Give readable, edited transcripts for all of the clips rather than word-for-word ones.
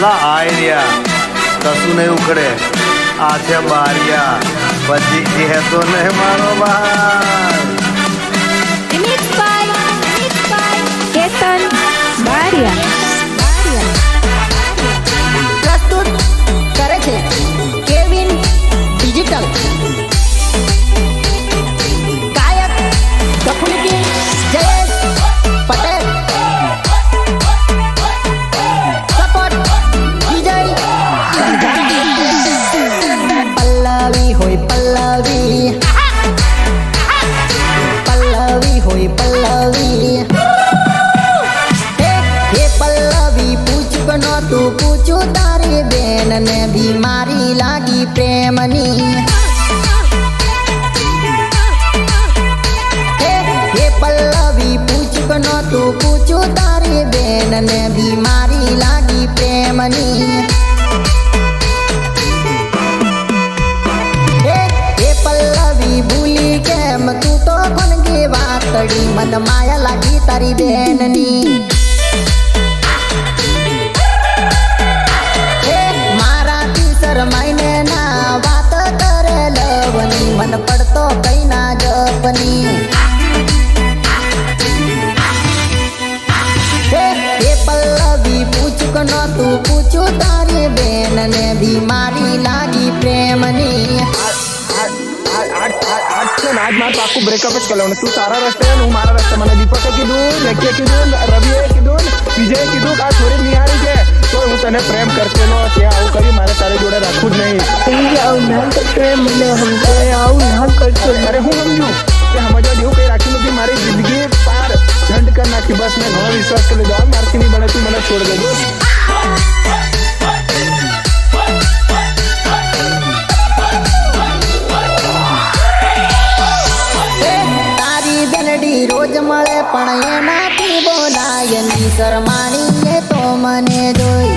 અલા આયરિયા કશું નહીં ઉખડે આ છે બારિયા પછી કહેતો ને મારો ભાઈ Remix by Ketan Baria. પ્રસ્તુત કરે છે કેવિન ડિજિટલ ગાયક ડફુલિકી જયેશ પટેલ સપોર્ટ વિજય પલ્લવી હોય પલ્લવી પલ્લવી હોય પલ્લવી હે પલ્લવી પૂછ બનો તું પૂછું તારી બેન ને બીમારી લાગી પ્રેમની હે પલ્લવી પૂછ બનો તું પૂછું તારી બેન ને બીમારી લાગી પ્રેમની હે પલ્લવી ભૂલી કેમ તું તો ખનગી વાતડી મન માયા લાગી તારી બેનની શરમાઈને ના વાત કરે લવની મન પડતો કઈ ના જપની હે પલ્લવી પૂછ નો તું પૂછું તારી બેન ને બીમારી લાગી પ્રેમની आज मार तो आपको ब्रेकअप कर लो तू सारा रास्ते है मारा रास्ता मैंने दीपक कीधुं लक्की कीधुं रवि कीधुं विजय कीधुं का छोरी नहीं आ रही है तो हूँ तने प्रेम करते नो क्या आવું કર્યું મારે તારે જોડે રાખવું જ નહીં આવું ના કરતો મને સમજે આવું ના કરતો અરે હું સમજુ કે સમજવા જેવું કઈ રાખ્યું નથી મારી જિંદગી પાર ઝંડ કર નાખી બસ મેં ઘણો વિશ્વાસ કરી લીધો મારથી નહીં બને તું મને છોડ દેજો રોજ મળે પણ એનાથી બોલાય ની શરમાણી એ તો મને જોઈ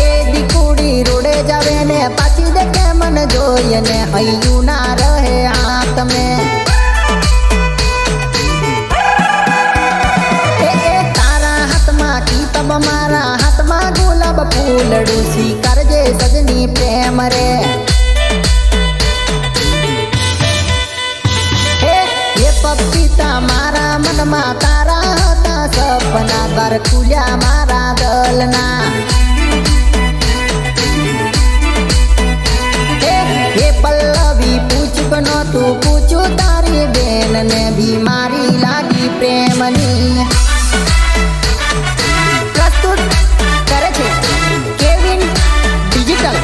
એ દીકુડી રોડે જાવે ને પાછી દેખે મને જોઈ ને હૈયું ના રહે હાથ મેં તારા હાથમાં કિતાબ મારા હાથમાં ગુલાબ ફૂલડું સ્વીકારજે સજની પ્રેમ રે પપીતા મારા મનમાં તારા હતા સપના દ્વાર ખુલ્યા મારા દલના હે પલ્લવી પૂછ બનો તું પૂછું તારી બેન ને બીમારી લાગી પ્રેમની પ્રસ્તુત કરે છે કેવિન ડિજિટલ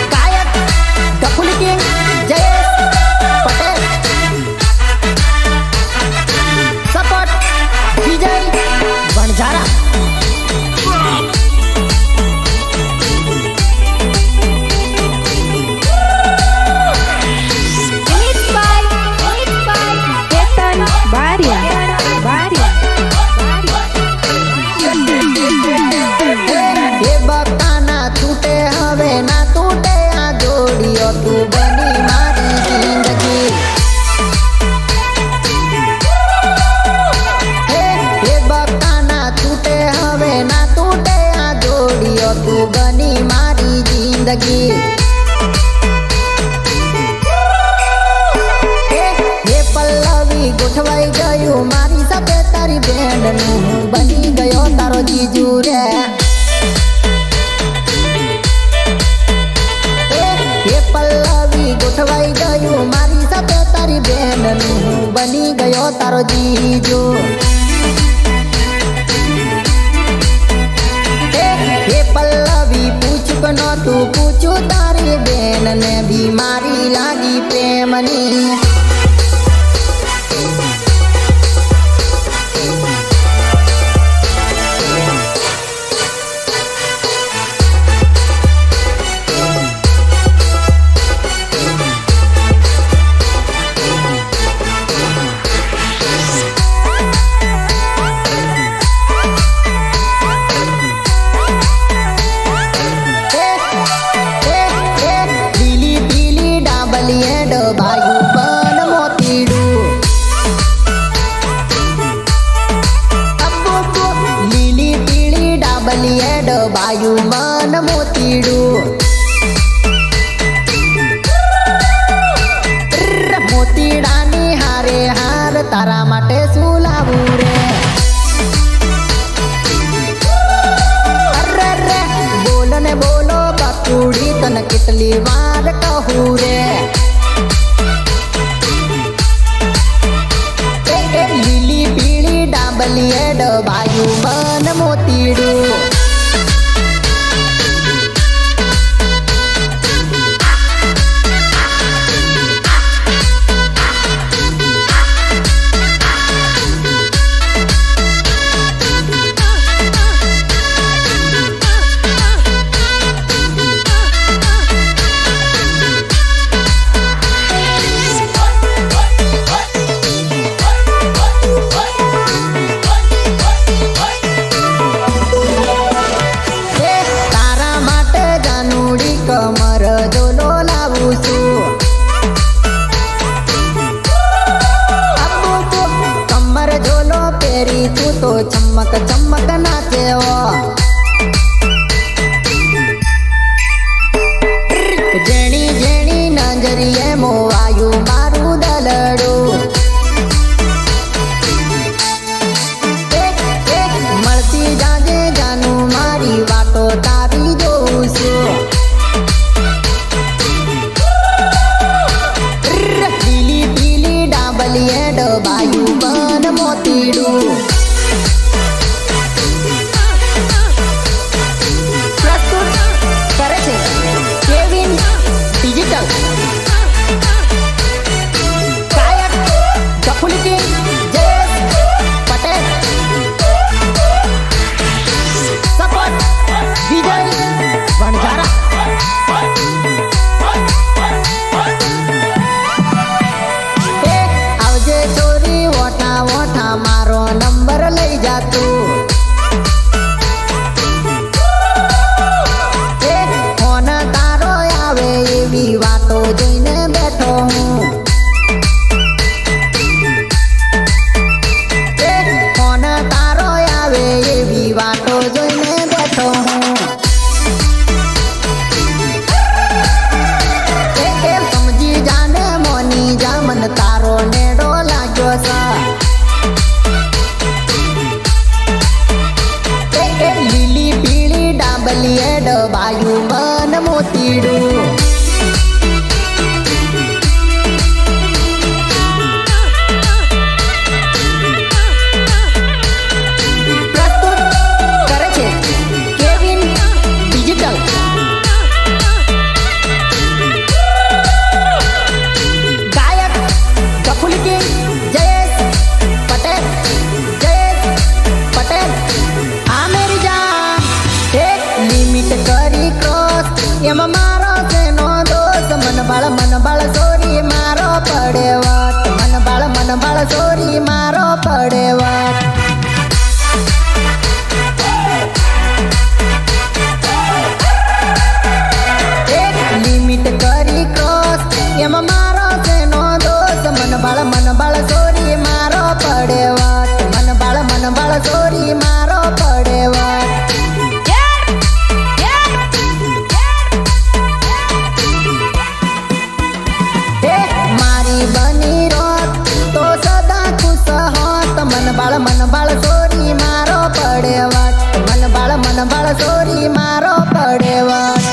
ગાયક ડફુલિકી Jayesh Patel support Vijay Vanzara Remix by Ketan Baria. હે બકાના તૂટે હવે ના તૂટે આ જોડીઓ તું બની મારી જિંદગી હે બકાના તૂટે હવે ના તૂટે આ જોડીઓ તું બની મારી જિંદગી હે પલ્લવી ગોઠવાઈ ગયું મારી સાથે તારી બેનનું હું બની ગયો તારો જીજુ રે હે પલ્લવી ગોઠવાઈ ગયું મારી સાથે તારી બેનનું હું બની ગયો તારો જીજુ હે પલ્લવી પૂછ બનો તું પૂછું તારી બેન ને બીમારી લાગી પ્રેમની પીલી પીલી ડાબલીએ ડબાયું ડબાયું મન મોતીડું મોતીડાની હારે હાર તારા માટે શું લાવું રે અરે બોલો ને બોલો બકુડી તને કેટલી વાર કહું રે લીલી પીળી ડાબલીએ ડબાયું મન મોતીડું કમર જોલો લાવું છું કમર જોલો પહેરી તું તો ચમક ચમક નાચે જેણી જેણી નજરીએ મોવાયું મારું દલડું મળતી જાજે જાનું મારી વાતો તારી જોઉં છું ડબાયું મન મોતીડું પ્રસ્તુત કરે છે કેવિન ડિજિટલ ગાયક ગફુલી જયેશ પટેલ સપોર્ટ વિજય વણઝારા મારો નંબર લઈ જાતું ફોન તારો આવે એવી વાતો જોઈને બેઠો હું ફોન તારો આવે એવી વાતો જોઈને બેઠો હું સમજી જાને મોની જા મન તારો નેડો લાગ્યો છે લીલી પીળી ડાબલીએ ડબાયું મન મોતીડું પ્રસ્તુત કરે છે કેવિન ડિજિટલ ગાયક ગફુલી જયેશ પટેલ આ મેરી જાન એક લિમિટ કરી ક્રોસ એમાં મારો તેનો દોષ મન બાળ સોરી મારો પડે વાત મન બાળ સોરી મારો પડે વાત એક લિમિટ કરી ક્રોસ એમાં મારો તેનો દોષ મન બાળ સોરી મારો પડે વાત મન બાળ સોરી મારો પડે વાત મારી બની રોત તો સદા ખુશ હોત મન બાળ સોરી મારો પડે વાત મન બાળ સોરી મારો પડે વાત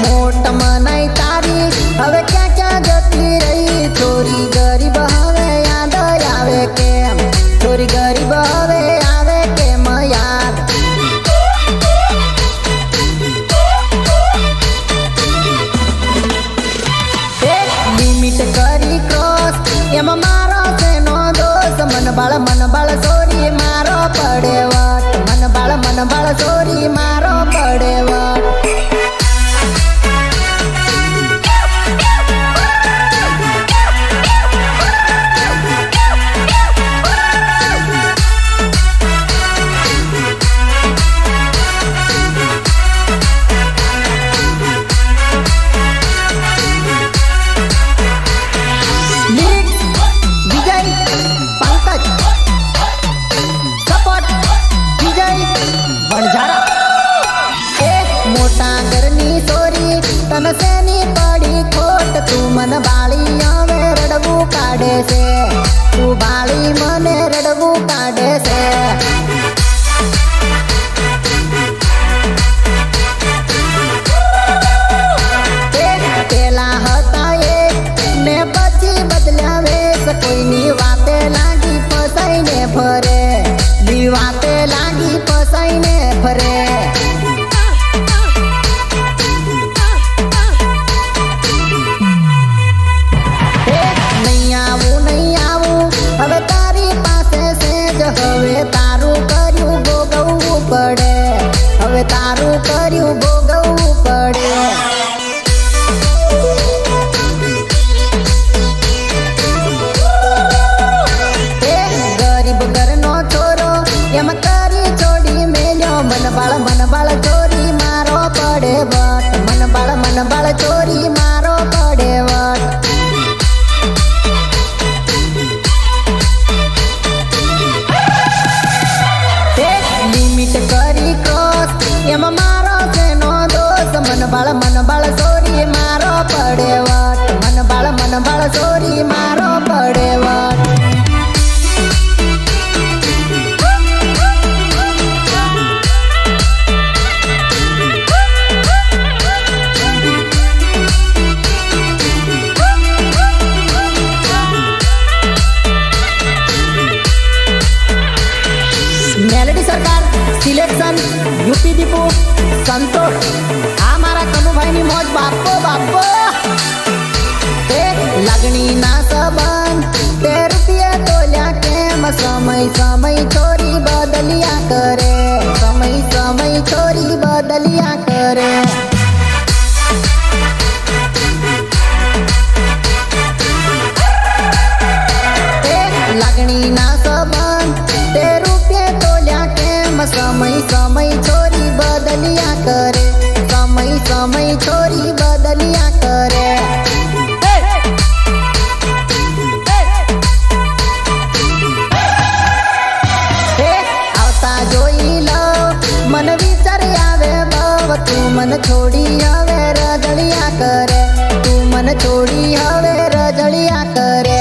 મોટ મનાઈ તારી હવે ક્યાં ક્યાં જતી રહી થોડી ગરીબ હવે યાદ આવે કેમ થોડી ગરીબ હવે આવે કેમ યાદ મન બાળી હવે રડવું કાઢે છે તું બાળી મને રડવું કાઢે છે પેલા હતા એક ને પછી બદલ્યા વેશ કોઈની વાતે લાગી ફસાઈને ફરે દી વાતે લાગી ફસાઈને ફરે નહીં આવું હવે તારી પાસે છે જ હવે તારું કર્યું ભોગવવું પડે હવે તારું કર્યું ભોગવવું પડે એમ કરી છોડી મેલ્યો મન બાળ ચોરી મારો પડે વટ મન બાળ ચોરી મારો પડે વટ લિમિટ કરી ક્રોસ એમ મારો તેનો દોષ મન બાળ ચોરી મારો પડે વટ મન બાળ ચોરી મારો પડે વટ મેલેડી સરકાર સિલેક્શન યુપી દીપુ સંતોષ આ મારા કનુભાઈની મોજ બાપો બાપો તે લાગણી ના સંબંધ તે રૂપિયા તોલ્યા કેમ સમય ચોરી બદલિયા કરે સમય ચોરી બદલિયા કરે લાગણી ના સંબંધ તે રૂપિયા તોલ્યા કેમ સમય ચોરી બદલિયા કરે સમય ચોરી બદલિયા કરે આવતા જોઈ લો મન વિચાર આવે બવ તું મન છોડી હવે રજળિયા કરે તું મન છોડી હવે રજળિયા કરે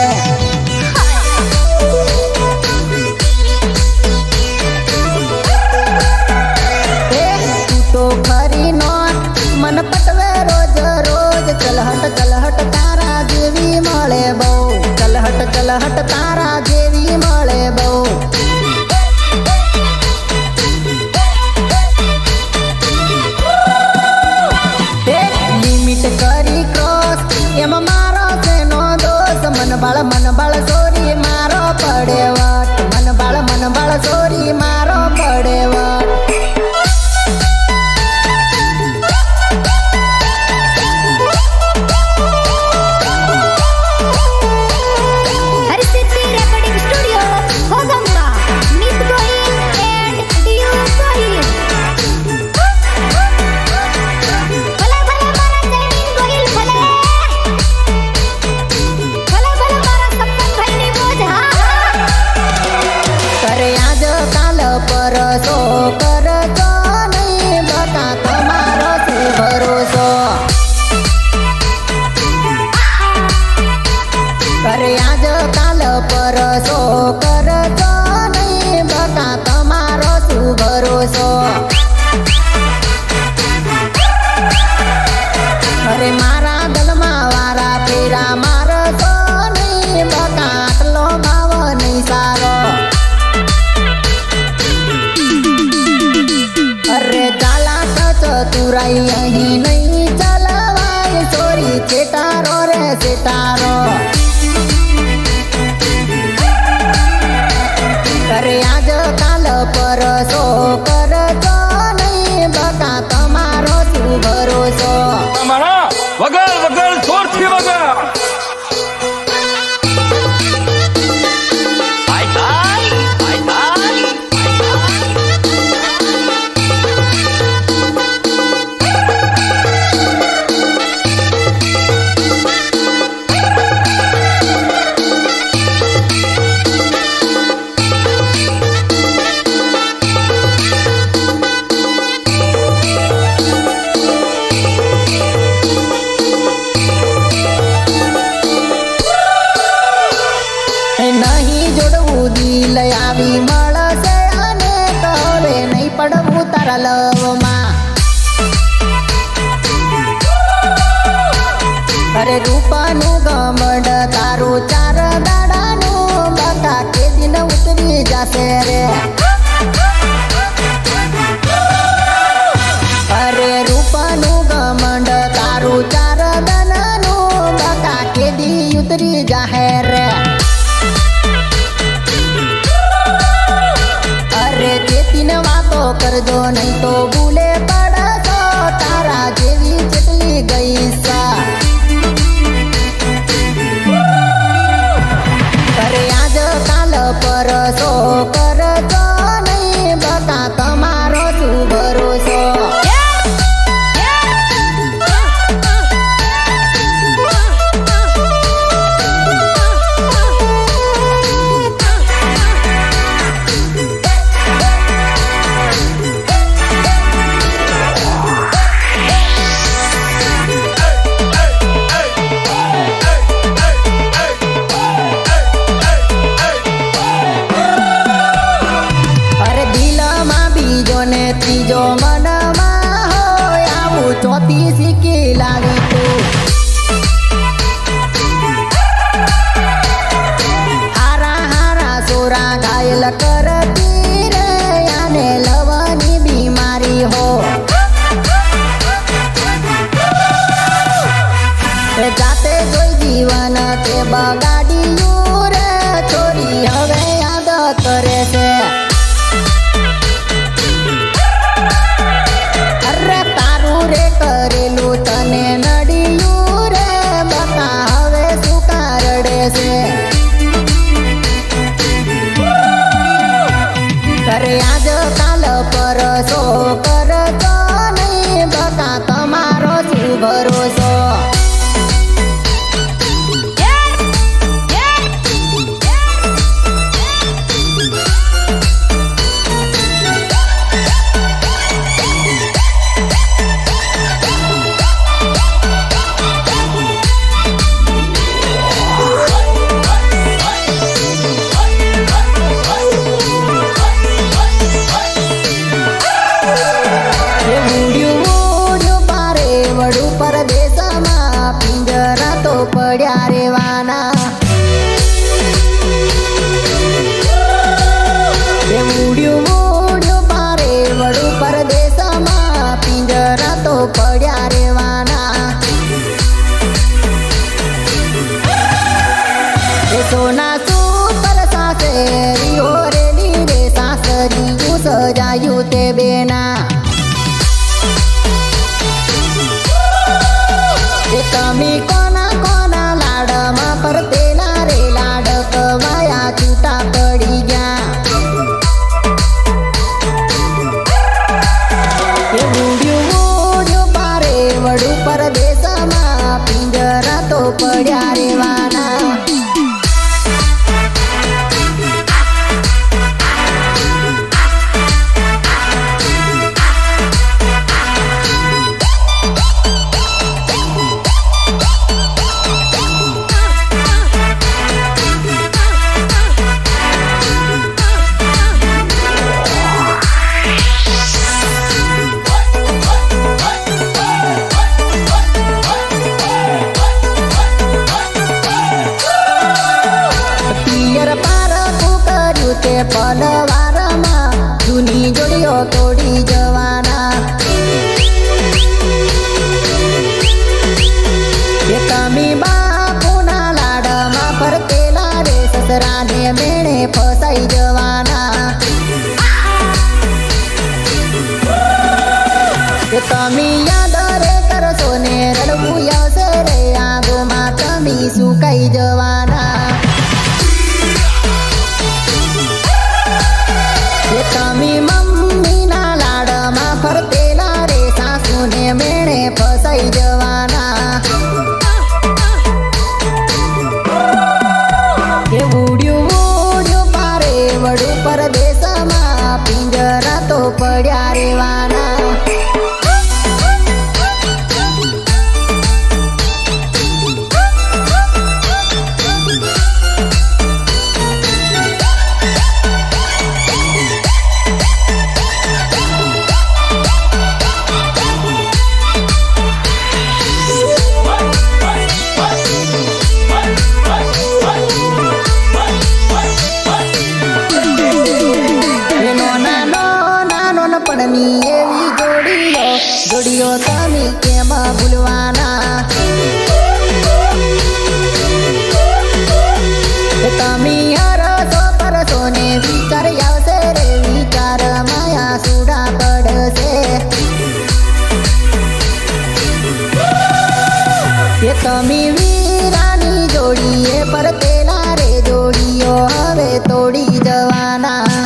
મન પટવે રોજ ચલહટ તારા જેવી મળે બહુ ચલહટ તારા જેવી મળે બહુ લિમિટ કરી ક્રોસ એમ મારો તેનો દોષ મન બાળ ચોરી મારો પડે વટ મન બાળ ચોરી મારો પડે વટ પરસો કરજો નહીં બકા તમારો શું ભરોસો કરે આજ કાલ પરસો કરજો નહીં બકા તમારો શું ભરોસો અરે મારા દલમાં વારા ફેરા મારશો નહીં બકા આટલો ભાવ નહીં સારો અરે ચાલા ચતુરાઈ અહીં નહીં ચલાવાય ચોરી ચેટારો રે ચેટારો અરે આજ કાલ પરસો કરજો નહીં બકા તમારો શું ભરોસો વગર છોડથી વગર તારા લવમાં. અરે રૂપાનું ગમંડ તારું 4 દાડાનું બકા કે દિન ઉતરી જશે રે. અરે રૂપાનું ગમંડ તારું 4 દાડાનું બકા કે દી ઉતરી જાહે રે. અરે ચેતીને વાતો કરજો નહીં તો ભૂલે પડશો તારા જેવી જેટલી ગઈ સા. અરે આજ કાલ પરસો કરજો નહીં બકા તમારો શું ભરોસો. ત્રીજો મનમાં હોય આવું ચોથી શીખી લાવી તું. હારા હારા સોરા ઘાયલ કરતી રે આને લવાની બીમારી હો. જાતે જોઈ જીવન તે બગાડ્યું રે ચોરી હવે યાદ કરે છે. કરેલું તને નડિયું રે બકા હવે શું કારડે છે. કરે આજ કાલ પરસો કરજો નહીં બકા તમારો શું ભરોસો. પરદેશમાં પિંજરા તો પડ્યા રેવાના. ઉડ્યું ઉડ્યું પારે વડું પરદેશમાં પિંજરા તો પડ્યા રેવાના. સોના સુપર સાસરી ઓરેલી રે સાસરી સજાયું તે બેના. તમે કોના કોના લાડમાં પરતેલા રે લાડ કવાયા છૂટા પડી ગયા. ઉડ્યું ઉડ્યું પારે વડું પરદેશમાં પિંજરા તો પડ્યા રેવાના. તે પલવારમાં જૂની જોડીઓ તોડી જવાના. એ તમે બાપુના લાડમાં ફરતેલા રે સસરાને મેળે ફસાઈ જવાના. એ તમે યાદ રે કરશો ને રડવું આવશે રે આગોમાં તમે સુકાઈ જવાના. તમે મમ્મીના લાડમાં ફરતેલા રે સાસુને મેળે ફસાઈ જવાના. એ ઉડ્યું ઉડ્યું પારે વડું પરદેશમાં પિંજરા તો પડ્યા રેવાના. બાળની એવી જોડીઓ તમે કેમ ભૂલવાના તમે હરસો પરસો ને વિચાર આવશે રે વિચાર માયા સુડા પડશે એ તમે વીરાની જોડીએ પરતેલા રે જોડીઓ હવે તોડી જવાના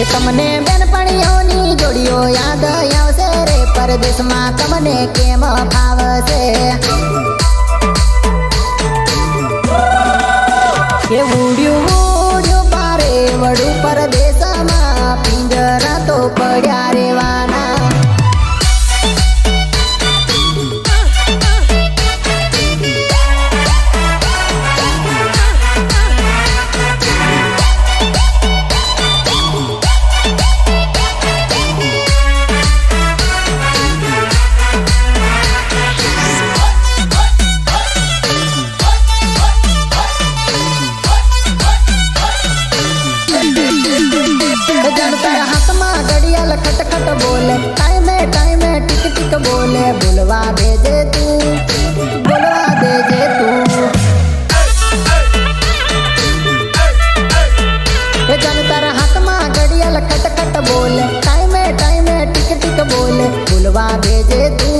એ તમને બેનપણીઓની જોડીઓ યાદ આવશે રે પરદેશમાં તમને કેમ ફાવશે એ ઉડ્યું પારે વડું પરદેશમાં પિંજરા તો પડ્યા રેવાના खटखट बोले टाइमे टाइमे टिक टिक बोले बुलवा देजे तू जन तारा हाथ में घड़ियाल खटखट बोले टाइमे टाइमे टिक टिक बोले बुलवा देजे तू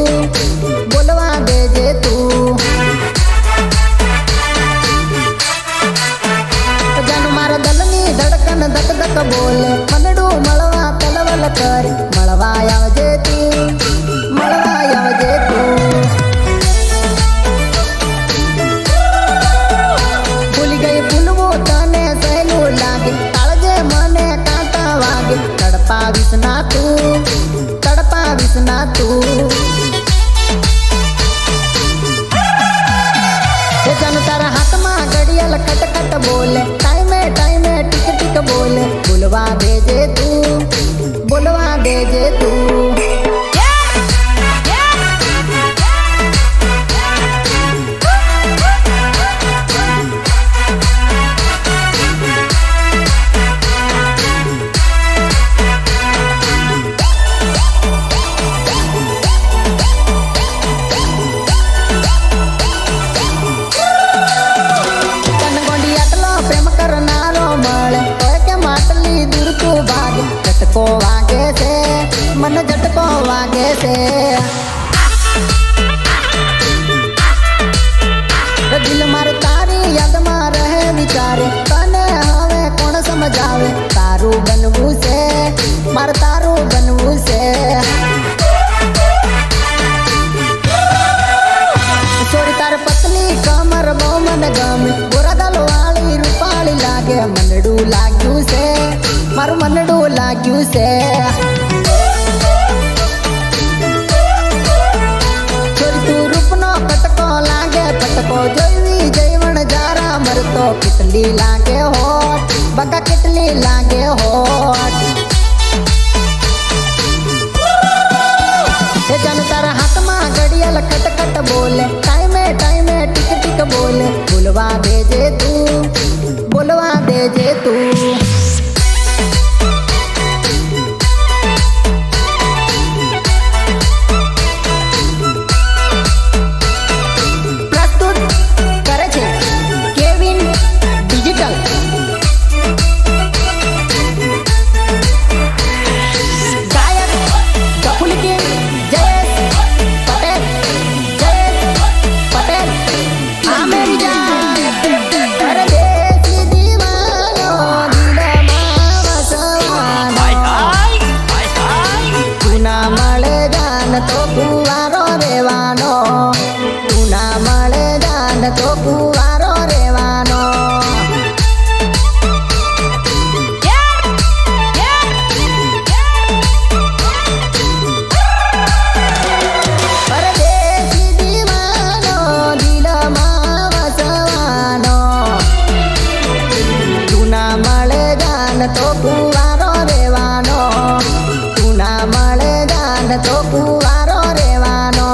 जन मारा दलनी धड़कन धक धक बोले मनडू मलवा तलवल कर मलवा आवजे तू भूल गई फूलवो तने सहेलू लागे काळजे मने कांटा वागे तड़पा विसना तू जन तारा हाथ में घड़ियाल खटखट बोले टाइमे टाइमे टिक टिक बोले बुलवा देजे तू मन झटको वागे से दिल मार तारी याद में रहे विचारे तने हवे कौन समझावे तारू बनवू से मार तारू बनवू से छोड़ी तार पतली कमर बो मन गमे गोरा दल वाली रूपाली लागे मनडू लाग्यू से मारू मनडू लाग्यू से पटको जोईवी जैवण जारा मरतो कितली लागे होट बका कितली लागे होट जन तारा हाथ में घड़ियाल खटखट बोले टाइमे टाइमे टिक टिक बोले बुलवा देजे तू तो कुवारो रेवानो तू ना मळे जान तो कुवारो रेवानो परदेशी दीवानो दिल में वसवानो तू ना मळे जान तो कुवारो रेवानो तू ना मळे जान तो कुवारो रेवानो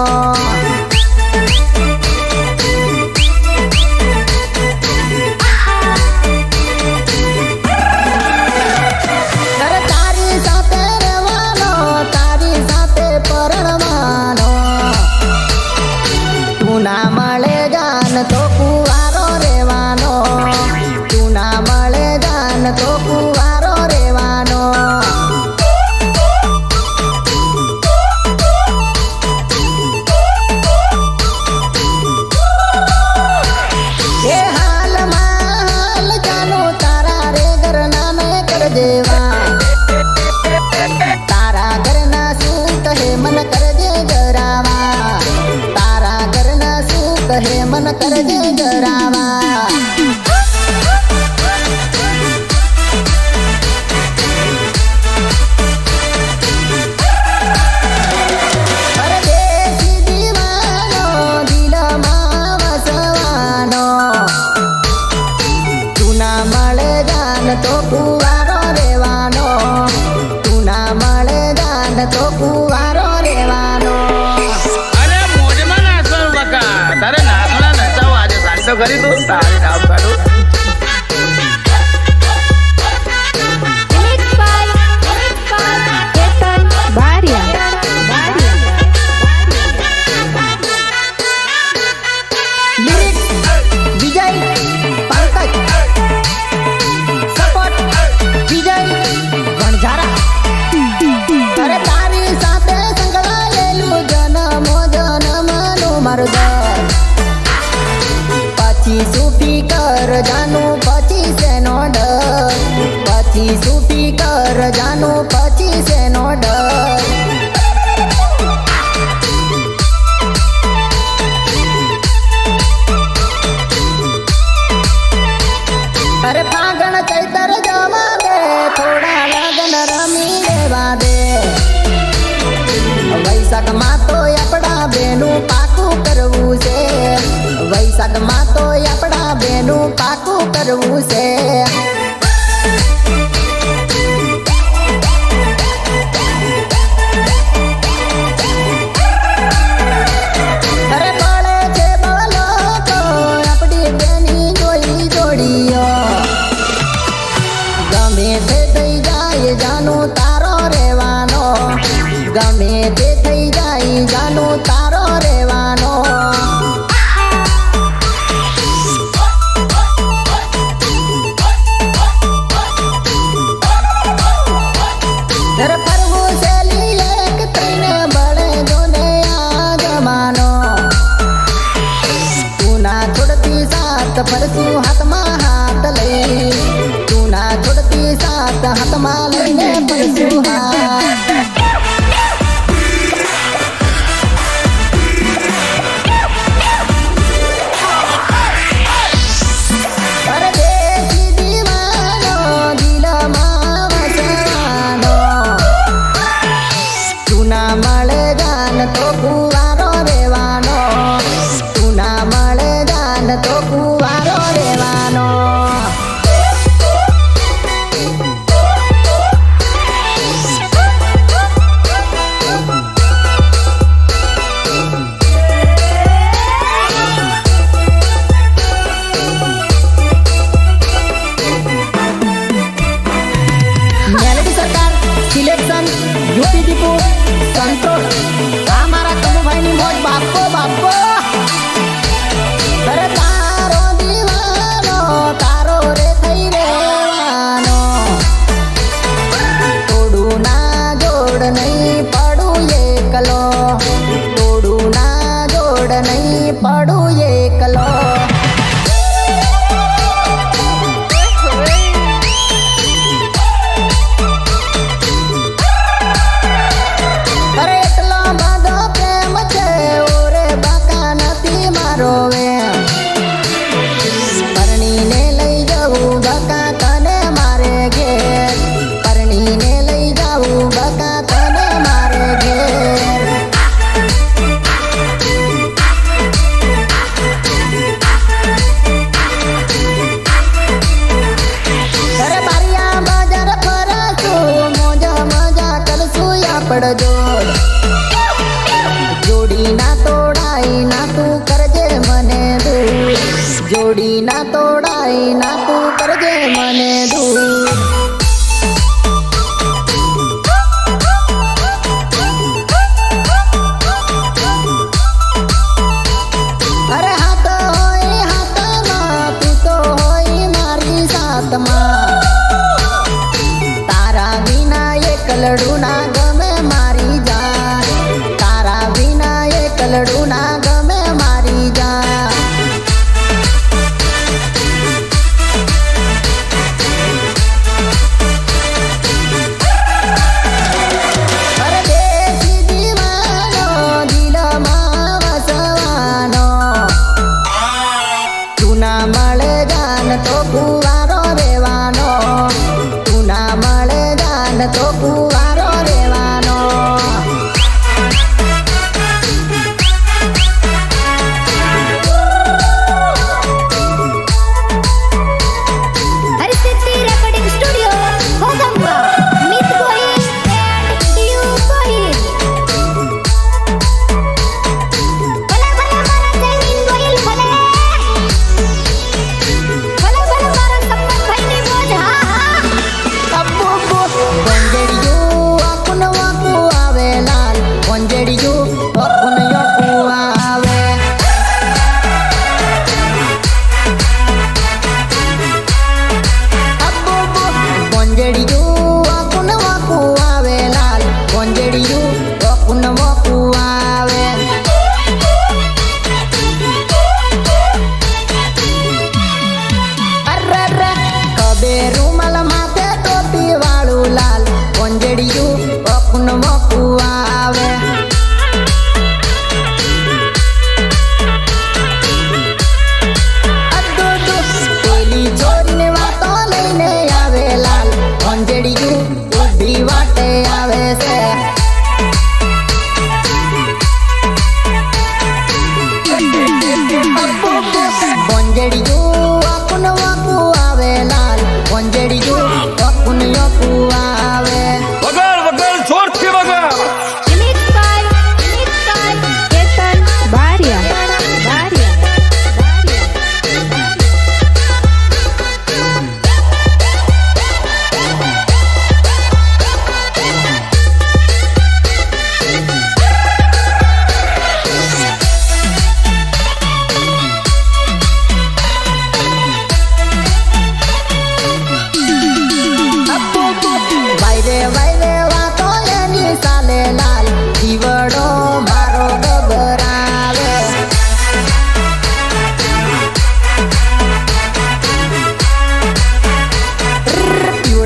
જાન તો કુવારો રહેવાનો, તું ના મળે જાન તો કુવારો રહેવાનો. અરે મોજમાં નાચવાનું બકા, તારે નાચવાના નચાવો આજે સાંજ તો કરી તું તારી નામ કાઢું. Remix by Ketan Bharia. Lyrics Vijay Pankaj, support Vijay Vanzara. અરે તારી સાથે સંકળાયેલું જનમો જનમનું મારું દર. પછી સૂફી કર જાનું પછી શેનો ડર, પછી સૂફી કર જાનું પછી શેનો ડર. અરે ફાગણ ચૈતર જવા દે, થોડા લગન રમી લેવા દે. વૈશાખમાં તો આપણા બેનું પાકું કરવું છે, વૈશાખમાં તો આપણા બેનું પાકું કરવું છે. અરે બળે છે બળો તો આપણી બેની જોઈ જોડીઓ. ગમે તે થઈ જાય જાનું તારો રહેવાનો, ગમે તે થઈ જાય જાનું તારો રહેવાનો. અરે ફરવું શેલી એક થઈને બળે જોને આ જમાનો. તું ના છોડતી સાથ ફરશું હાથમાં હાથ લઈ, તું ના છોડતી સાથ હાથમાં લઈને ફરશું હાથ. અરે દેશી દીવાનો દિલમાં વસવાનો, તું ના મળે જાન તો કુવારો રહેવાનો, તું ના મળે જાન તો કુવારો રહેવાનો. મેલેડી સરકાર સિલેક્શન યુપી દીપુ કંટ્રોલ. આ મારા કનુભાઈની મોજ બાપો બાપો. અરે તારો દીવાનો તારો રે થઈ રહેવાનો, તોડું ના જોડ નહીં પડું એકલો, તોડું ના જોડ નહીં પડું એકલો. અરે એટલો બધો પ્રેમ છે ઓરે બાકા નથી મારો વેમ. પરણીને લઈ જવું બકા તને મારે ઘેર, પરણીને લઈ જવું બકા તને મારે ઘેર. અરે બારિયા બજાર ફરશું, મોજા મજા કરશું આપડ જોડ. જોડી ના તોડાઈ ના તું કરજે મને દૂર, જોડી ના તોડાઈ ના તું કરજે મને દૂર. અરે હાથ હોય હાથમાં, તું તો હોય મારી સાથમાં. તારા વિના એકલડું ના ગમે મારી જાન, તારા વિના એકલડું ના ગમે મારી જાન. અરે દેશી દીવાનો દિલમાં વસવાનો, તું ના મળે જાન તો કુવારો રહેવાનો, તું ના મળે જાન તો કુવારો રહેવાનો.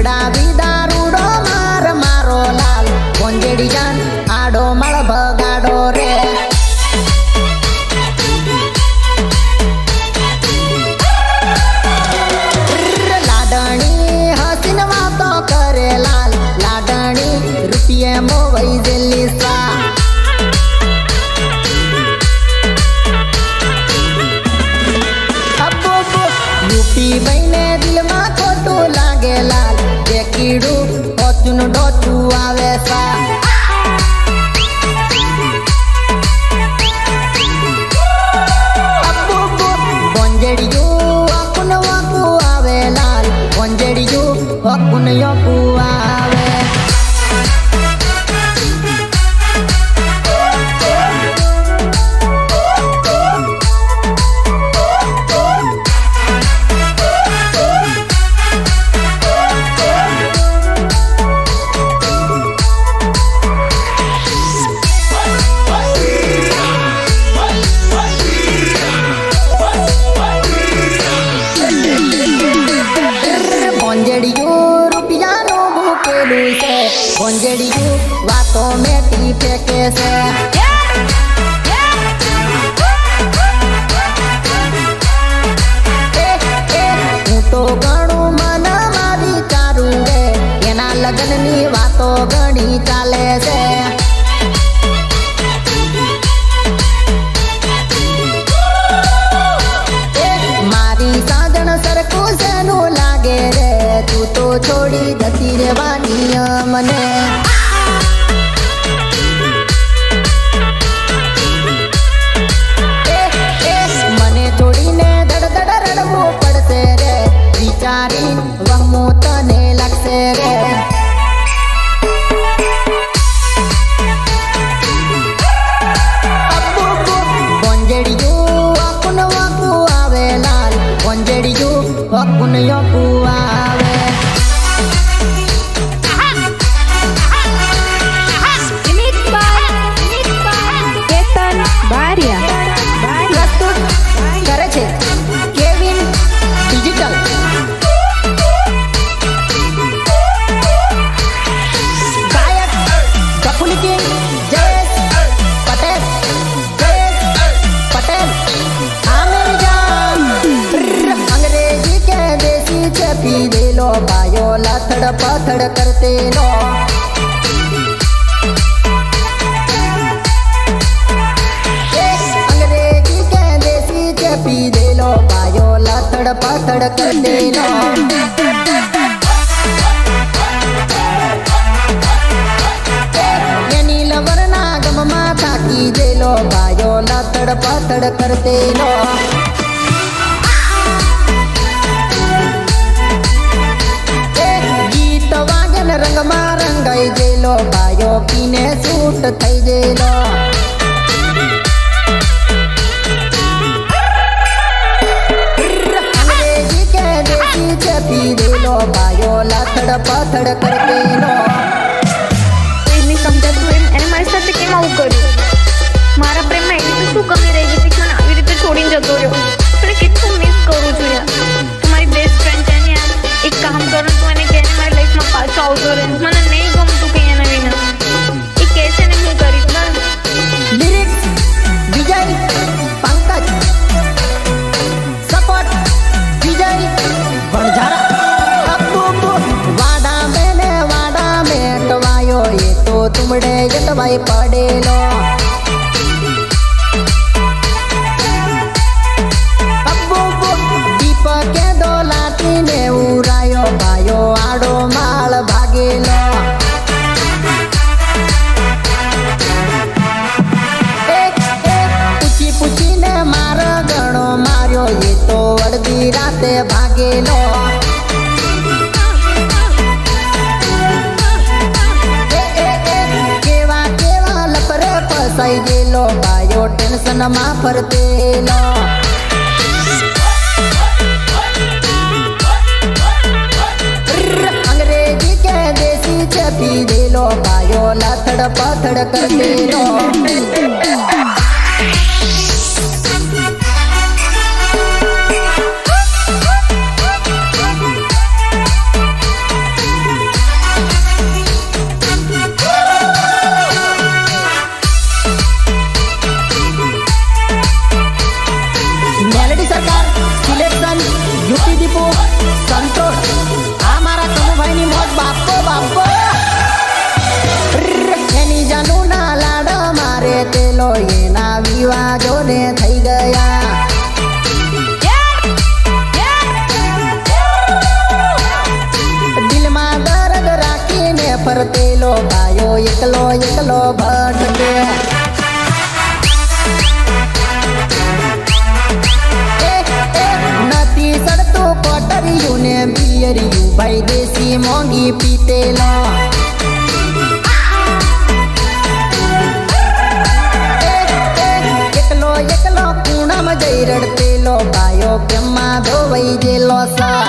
પીવડાવી દારૂડો માર મારો લાલ ભોંજેડી જાન આડો મળ ભગાડો રે લાડણી હસીન વાતો કરે લાલ લાડણી રૂપિયે મોવાઈ જેલી સા યુપી બઈને દિલમાં ખોટું લાગે લાલ જે કીડું ઓચું ડોચું આવે સા ભોંજેડિયું અકુન વાકુ આવે લાલ ભોંજેડિયું અકુન યોકુ આવે ભોંજેડિયું રૂપિયાનું ભૂકેલું છે ભોંજેડિયું વાતો મેટી ફેંકે છે હું તો ઘણું મનમાં વિચારું રે એના લગ્નની વાતો ઘણી ચાલે છે મારી સાજણ સરખું શેનું લાગે રે તું તો છોડી જતી રેવાની મને મને છોડીને ધડ રડવું પડશે રે વિચારી વહમો તને લાગશે રે ભોંજેડિયું અકુન વાકુ આવે લાલ ભોંજેડિયું અકુન યોકુ આવે કેતન બારિયા પ્રસ્તુત કરે છે કેવિન ડિજિટલ ગાયક કપૂલ કિંગ જયેશ પટેલ આમિર જાન અંગ્રેજી के देसी છે પી દેલો ભાયો લથડ પથડ કરતે નો અંગ્રેજી કે દેસી છે પી દેલો ભાયો લથડ પથડ કરતે નો એની લવરના ગમમાં થાકી દેલો ભાયો લથડ પથડ કરતે નો ગીત વાગન રંગમાં રંગાઈ ગયેલો ભાયો પીને સૂટ થઈ ગયેલો અંગ્રેજી કે દેસી છે પી દેલો ભાયો લથડ પથડ કરતેલો એની સમજાતું એમ એને મારી સાથે કેમ આવું કર્યું મારા પ્રેમમાં એવી તો શું કમી રહી ગઈ કે મને આવી રીતે છોડીને જતો રહ્યો પણ કેટલું મિસ કરું છું યાર તમારી બેસ્ટ ફ્રેન્ડ છે ને યાર એક કામ કરો તું એને કહે મારી લાઈફમાં પાછો આવતો રહે મને નહીં ગમતું કે એના વિના એ કહે છે ને હું કરીશ બસ લિરિક્સ વિજય પંકજ સપોર્ટ વિજય વણઝારા વાડા મેટવાયો એ તો તુમડે જતવાય પડેલો દીપકે દોલાટીને ઉરાયો ભાયો આડો માળ ભાગેલો પૂછીને મારો ગણો માર્યો એ તો અડધી રાતે ભાગેલો કેવા લપરે ફસાઈ ગયેલો ભાયો ટેન્શનમાં ફરતેલો અંગ્રેજી કે દેસી છે પી દેલો ભાયો લથડ પથડ કરતેલો વિસ્કી મોંઘી પીતેલો એકલો એકલો કુણામાં જઈ રડતેલો ગાયો પ્રેમમાં ધોવાઈ ગયેલો સા